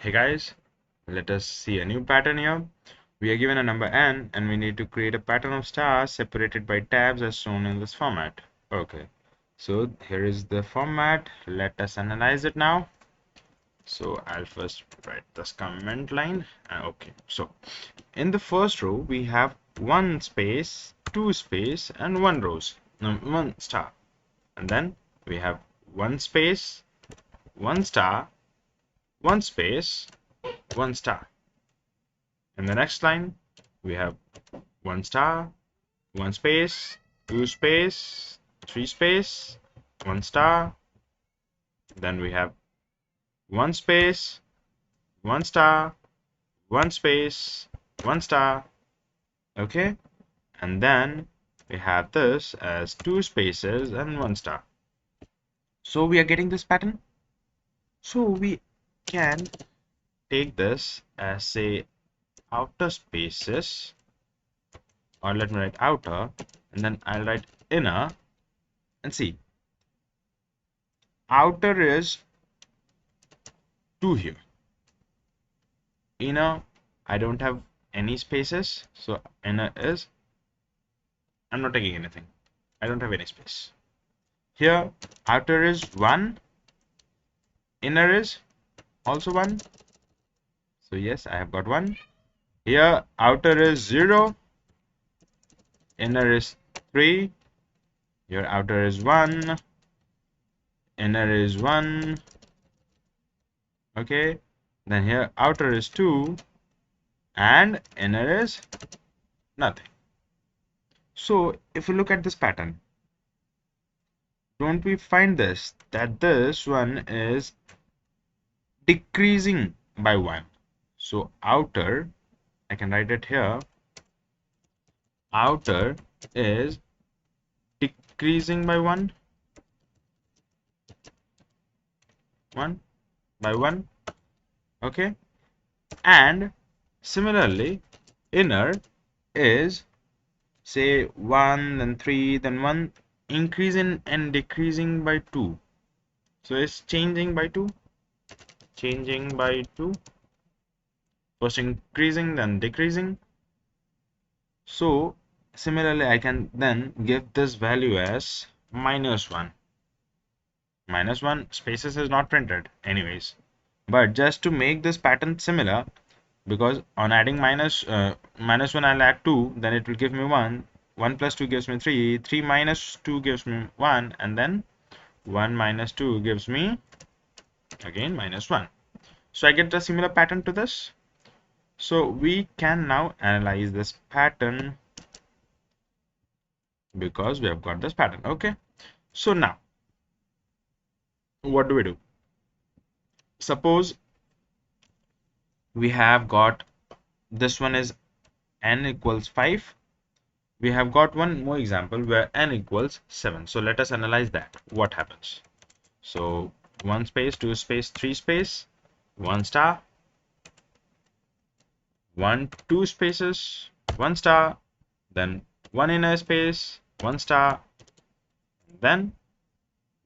Hey guys, let us see a new pattern here. We are given a number n and we need to create a pattern of stars separated by tabs as shown in this format. Okay, so here is the format. Let us analyze it now. So I'll first write this comment line. Okay, so in the first row we have one space, two space and one rows, one star. And then we have one space, one star, one space, one star. In the next line, we have one star, one space, two space, three space, one star. Then we have one space, one star, one space, one star. Okay, and then we have this as two spaces and one star. So we are getting this pattern. So we can take this as, say, outer spaces, or let me write outer, and then I'll write inner, and see, outer is 2 here. Inner, I don't have any spaces, so inner is, I'm not taking anything. I don't have any space. Here, outer is 1, inner is also 1. So yes, I have got 1. Here, outer is 0, inner is 3. Here, outer is 1, inner is 1. Okay, then here, outer is 2, and inner is nothing. So if you look at this pattern, don't we find this, that this one is decreasing by 1. So outer, I can write it here, outer is decreasing by 1 by 1. Okay, and similarly inner is, say, 1, then 3, then 1, increasing and decreasing by 2. So it's changing by 2, first increasing then decreasing. So similarly I can then give this value as -1. -1 spaces is not printed anyways, but just to make this pattern similar, because on adding -1 I'll add 2, then it will give me 1. 1 plus 2 gives me 3. 3 minus 2 gives me 1, and then 1 minus 2 gives me again -1. So I get a similar pattern to this. So we can now analyze this pattern because we have got this pattern. Okay, so now what do? Suppose we have got, this one is n equals 5. We have got one more example where n equals 7. So let us analyze that. What happens? So 1 space, 2 space, 3 space, 1 star, 1, 2 spaces, 1 star, then 1 inner space, 1 star, then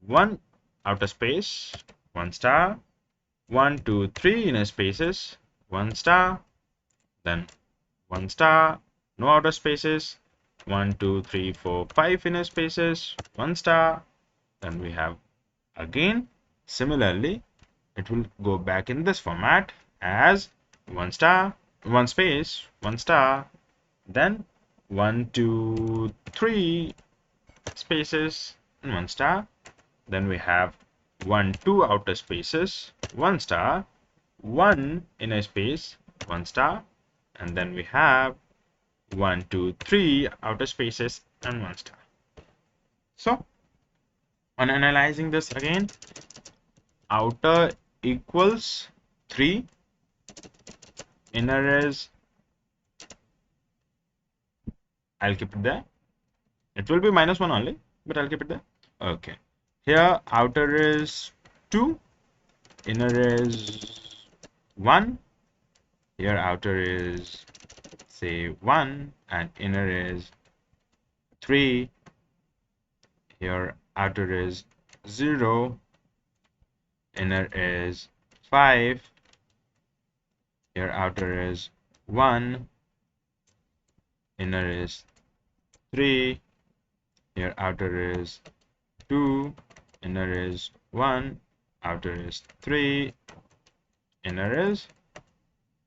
1 outer space, 1 star, 1, 2, 3 inner spaces, 1 star, then 1 star, no outer spaces, 1, 2, 3, 4, 5 inner spaces, 1 star. Then we have again, similarly, it will go back in this format as 1 star, 1 space, 1 star, then 1, 2, 3 spaces, and 1 star. Then we have 1, 2 outer spaces, 1 star, 1 inner space, 1 star, and then we have 1, 2, 3 outer spaces and 1 star. So on analyzing this again, outer equals 3, inner is, I'll keep it there. It will be -1 only, but I'll keep it there. Okay. Here outer is 2, inner is 1. Here outer is, say, 1 and inner is 3. Here outer is 0, inner is 5. Here outer is 1, inner is 3, here outer is 2, inner is 1, outer is 3, inner is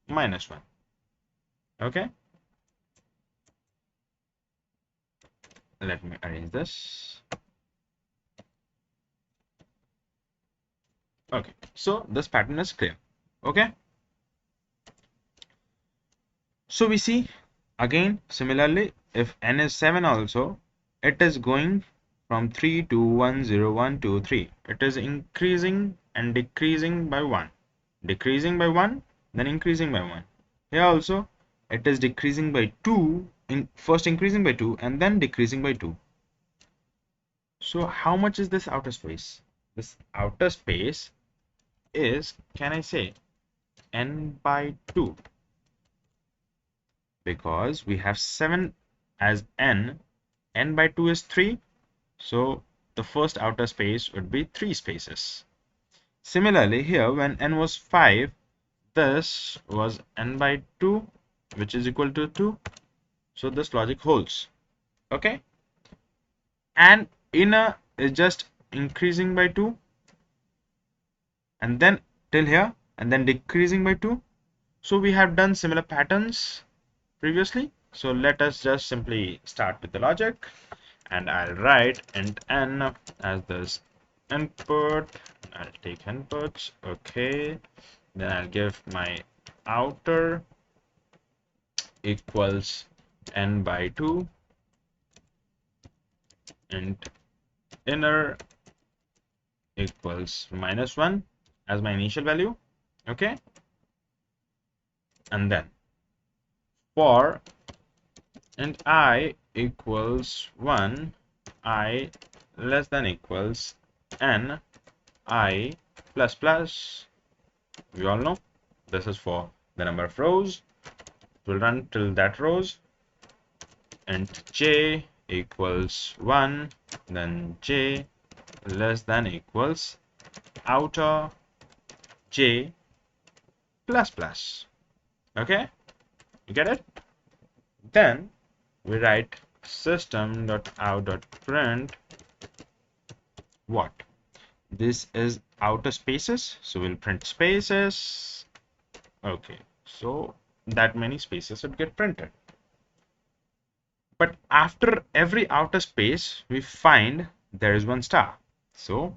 -1. Okay, let me arrange this. Okay, so this pattern is clear. Okay, so we see again similarly, if n is 7 also, it is going from 3 to 1 0 1 2 3. It is increasing and decreasing by 1, decreasing by 1, then increasing by 1. Here also it is decreasing by 2, first increasing by 2 and then decreasing by 2. So how much is this outer space? This outer space is, can I say, n by 2, because we have 7 as n by 2 is 3, so the first outer space would be 3 spaces. Similarly here, when n was 5, this was n by 2, which is equal to 2, so this logic holds. Okay, and inner is just increasing by 2 and then till here and then decreasing by 2. So we have done similar patterns previously, so let us just simply start with the logic, and I'll write int n as this input. I'll take inputs. Okay, then I'll give my outer equals n by 2 and inner equals -1 as my initial value. Okay, and then for int I equals 1, I less than equals n I plus plus. We all know this is for the number of rows. It will run till that rows. Int j equals 1, then j less than equals outer j plus plus. Okay, you get it? Then we write system.out.print what? This is outer spaces, so we'll print spaces. Okay, so that many spaces would get printed. But after every outer space, we find there is one star. So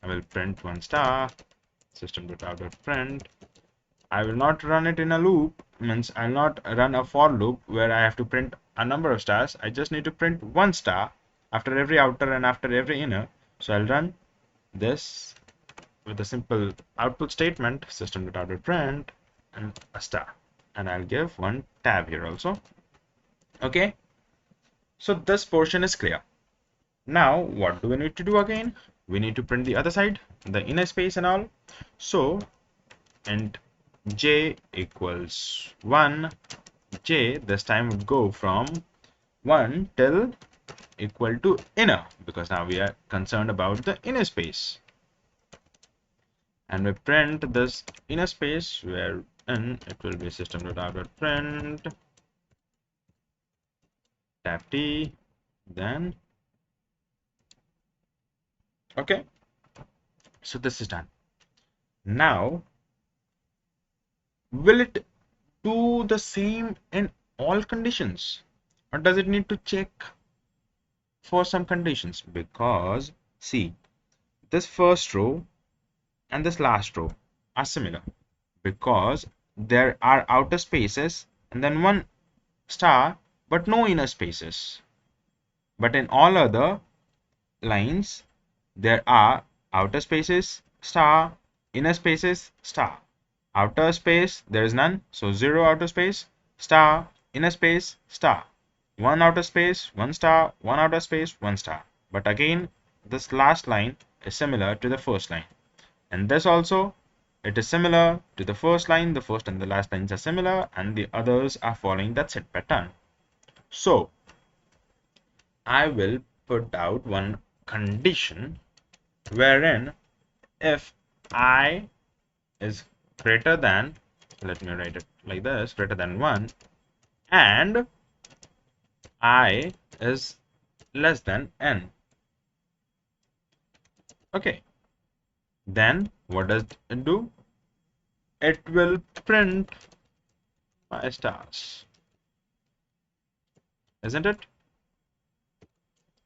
I will print one star, system.out.print. I will not run it in a loop, means I'll not run a for loop where I have to print a number of stars. I just need to print one star after every outer and after every inner. So I'll run this with a simple output statement, system.out.print and a star. And I'll give one tab here also. Okay, so this portion is clear. Now what do we need to do again? We need to print the other side, the inner space and all. So int j equals 1, j this time would go from 1 till equal to inner, because now we are concerned about the inner space. And we print this inner space where in it will be system.out.print tab t, then okay, so this is done. Now will it do the same in all conditions, or does it need to check for some conditions? Because see, this first row and this last row are similar because there are outer spaces and then one star but no inner spaces. But in all other lines there are outer spaces, star, inner spaces, star. Outer space there is none, so 0 outer space, star, inner space, star. 1 outer space, 1 star, 1 outer space, 1 star. But again this last line is similar to the first line, and this also it is similar to the first line. The first and the last lines are similar and the others are following that set pattern. So I will put out one condition wherein if I is greater than let me write it like this, greater than 1, and I is less than n. Okay, then what does it do? It will print my stars, isn't it?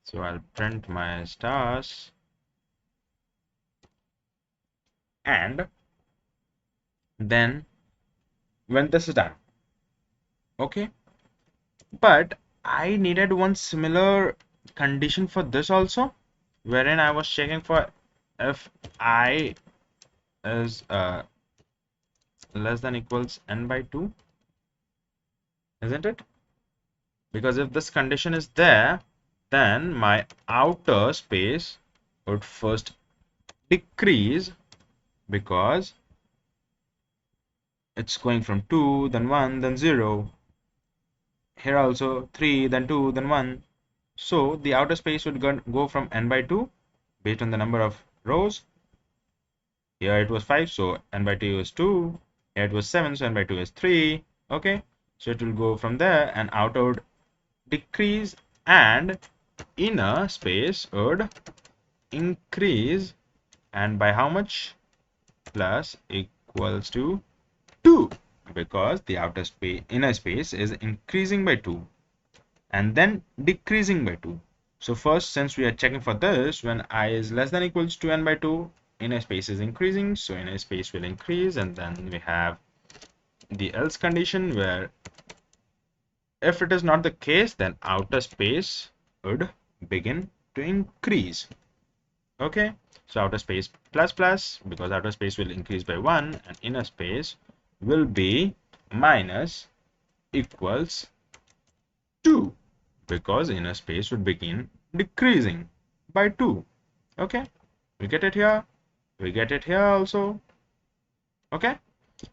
So I'll print my stars, and then when this is done, okay, but I needed one similar condition for this also, wherein I was checking for if I is less than equals n by 2, isn't it? Because if this condition is there, then my outer space would first decrease, because it's going from 2, then 1, then 0. Here also 3, then 2, then 1. So the outer space would go from n by 2 based on the number of rows. Here it was 5, so n by 2 is 2. Here it was 7, so n by 2 is 3. Okay, so it will go from there, and outer would decrease and inner space would increase, and by how much? Plus equals to 2, because the inner space is increasing by 2 and then decreasing by 2. So first, since we are checking for this, when I is less than equals to n by 2, inner space is increasing, so inner space will increase, and then we have the else condition, where if it is not the case, then outer space would begin to increase. Okay, so outer space plus plus, because outer space will increase by 1, and inner space will be minus equals 2, because inner space would begin decreasing by 2. Okay, we get it here, we get it here also. Okay,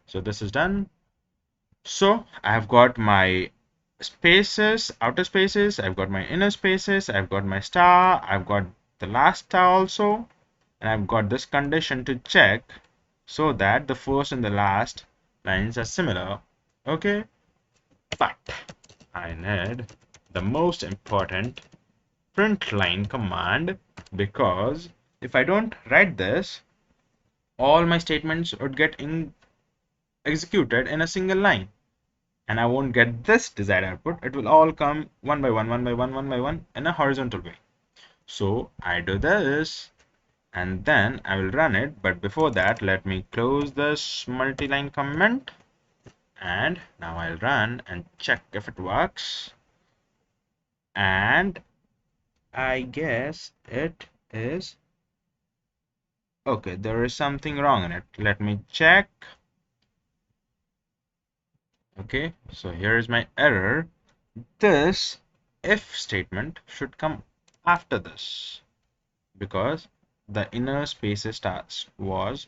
so this is done. So I have got my spaces, outer spaces, I've got my inner spaces, I've got my star, I've got the last star also, and I've got this condition to check so that the first and the last lines are similar. Okay, but I need the most important print line command, because if I don't write this, all my statements would get executed in a single line, and I won't get this desired output. It will all come one by one, one by one, one by one in a horizontal way. So I do this, and then I will run it. But before that, let me close this multi-line comment, and now I'll run and check if it works. And I guess it is okay. There is something wrong in it. Let me check. Okay, so here is my error. This if statement should come after this, because the inner spaces task was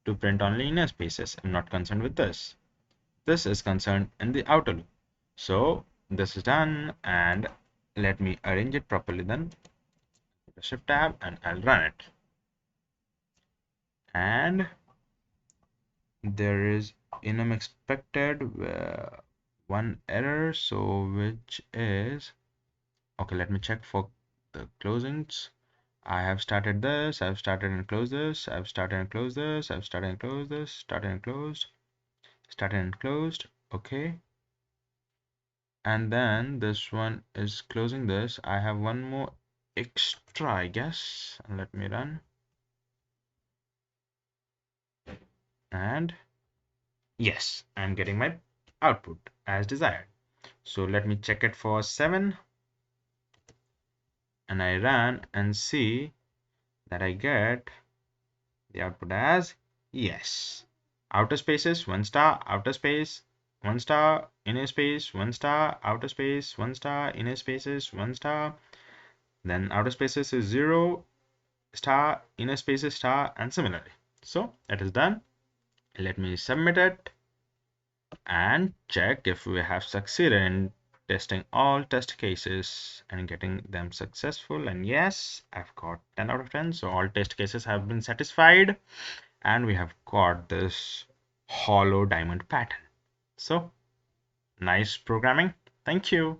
to print only inner spaces. I'm not concerned with this. This is concerned in the outer loop. So this is done, and let me arrange it properly then. Shift tab, and I'll run it. And there is enum expected one error, so which is okay. Let me check for the closings. I have started this, I've started and closed this, I've started and closed this, I've started and closed this, started and closed, started and closed. Okay, and then this one is closing this. I have one more extra, I guess. Let me run, and yes, I'm getting my output as desired. So let me check it for 7, and I run and see that I get the output as yes. Outer spaces 1 star, outer space 1 star, inner space 1 star, outer space 1 star, inner spaces 1 star, then outer spaces is 0 star, inner spaces star, and similarly. So it is done. Let me submit it and check if we have succeeded in testing all test cases and getting them successful. And yes, I've got 10 out of 10. So all test cases have been satisfied, and we have got this hollow diamond pattern. So nice programming. Thank you.